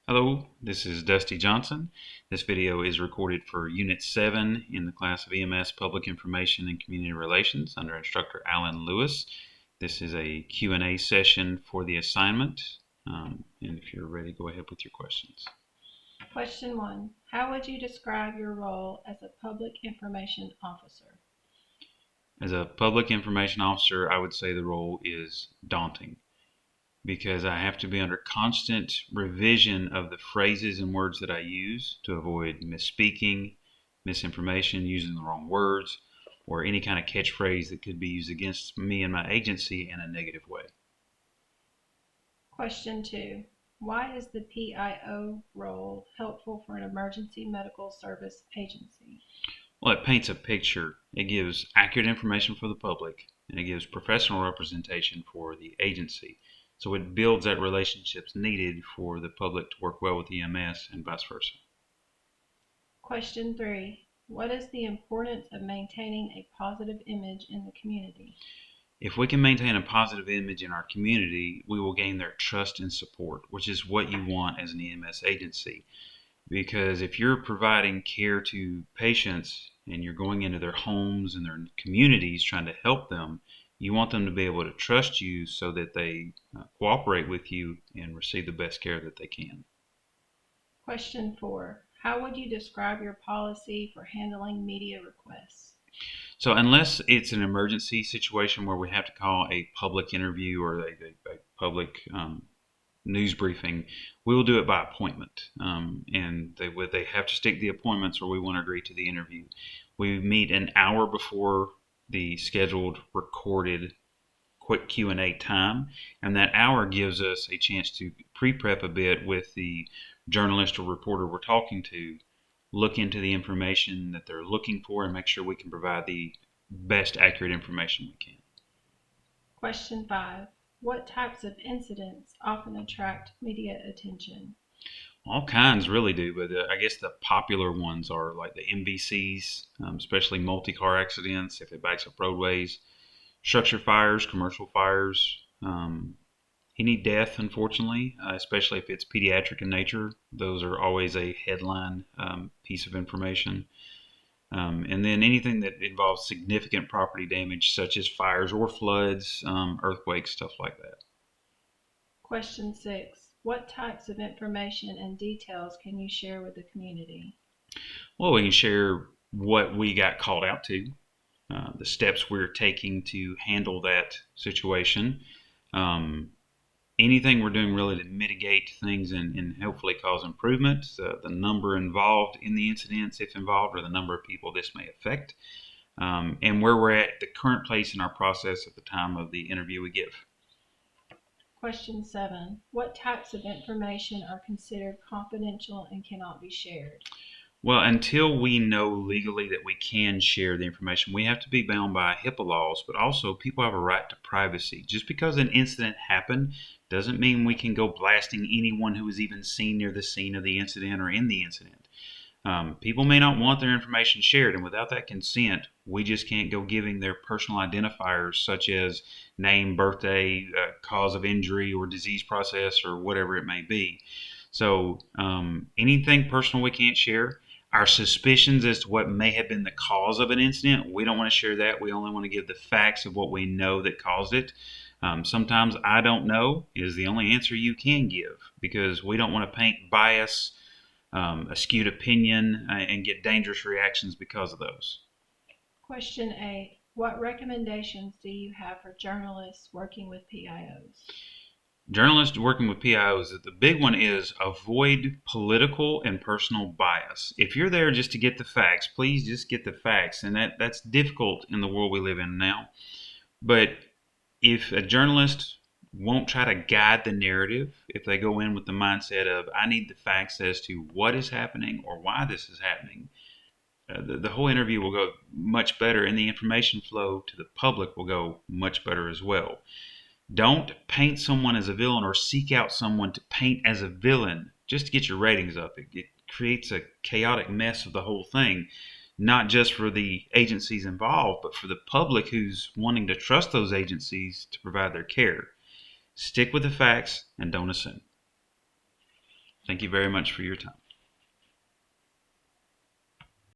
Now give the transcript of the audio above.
Hello, this is Dusty Johnson. This video is recorded for Unit 7 in the class of EMS Public Information and Community Relations under Instructor Alan Lewis. This is a Q&A session for the assignment, and if you're ready, go ahead with your questions. Question 1. How would you describe your role as a public information officer? As a public information officer, I would say the role is daunting, because I have to be under constant revision of the phrases and words that I use to avoid misspeaking, misinformation, using the wrong words, or any kind of catchphrase that could be used against me and my agency in a negative way. Question 2. Why is the PIO role helpful for an emergency medical service agency? Well, it paints a picture. It gives accurate information for the public, and it gives professional representation for the agency. So it builds that relationships needed for the public to work well with EMS and vice versa. Question 3. What is the importance of maintaining a positive image in the community? If we can maintain a positive image in our community, we will gain their trust and support, which is what you want as an EMS agency. Because if you're providing care to patients and you're going into their homes and their communities trying to help them, you want them to be able to trust you so that they cooperate with you and receive the best care that they can. Question 4. How would you describe your policy for handling media requests? So unless it's an emergency situation where we have to call a public interview or a public news briefing, we will do it by appointment. And they have to stick the appointments or we won't agree to the interview. We meet an hour before the scheduled recorded quick Q&A time, and that hour gives us a chance to pre-prep a bit with the journalist or reporter we're talking to, look into the information that they're looking for, and make sure we can provide the best accurate information we can. Question 5. What types of incidents often attract media attention? All kinds really do, but I guess the popular ones are like the MVCs, especially multi-car accidents, if it backs up roadways, structure fires, commercial fires, any death, unfortunately, especially if it's pediatric in nature. Those are always a headline piece of information. And then anything that involves significant property damage, such as fires or floods, earthquakes, stuff like that. Question 6. What types of information and details can you share with the community? Well, we can share what we got called out to, the steps we're taking to handle that situation, anything we're doing really to mitigate things and hopefully cause improvement, the number involved in the incidents, if involved, or the number of people this may affect, and where we're at the current place in our process at the time of the interview we give. Question 7. What types of information are considered confidential and cannot be shared? Well, until we know legally that we can share the information, we have to be bound by HIPAA laws, but also people have a right to privacy. Just because an incident happened doesn't mean we can go blasting anyone who was even seen near the scene of the incident or in the incident. People may not want their information shared, and without that consent, we just can't go giving their personal identifiers such as name, birthday, cause of injury, or disease process, or whatever it may be. So anything personal we can't share. Our suspicions as to what may have been the cause of an incident, we don't want to share that. We only want to give the facts of what we know that caused it. Sometimes I don't know is the only answer you can give, because we don't want to paint bias, a skewed opinion, and get dangerous reactions because of those. Question 8. What recommendations do you have for journalists working with PIOs? Journalists working with PIOs, the big one is avoid political and personal bias. If you're there just to get the facts, please just get the facts. And that's difficult in the world we live in now. But if a journalist won't try to guide the narrative, if they go in with the mindset of, I need the facts as to what is happening or why this is happening, the whole interview will go much better, and the information flow to the public will go much better as well. Don't paint someone as a villain or seek out someone to paint as a villain just to get your ratings up. It creates a chaotic mess of the whole thing, not just for the agencies involved, but for the public who's wanting to trust those agencies to provide their care. Stick with the facts and don't assume. Thank you very much for your time.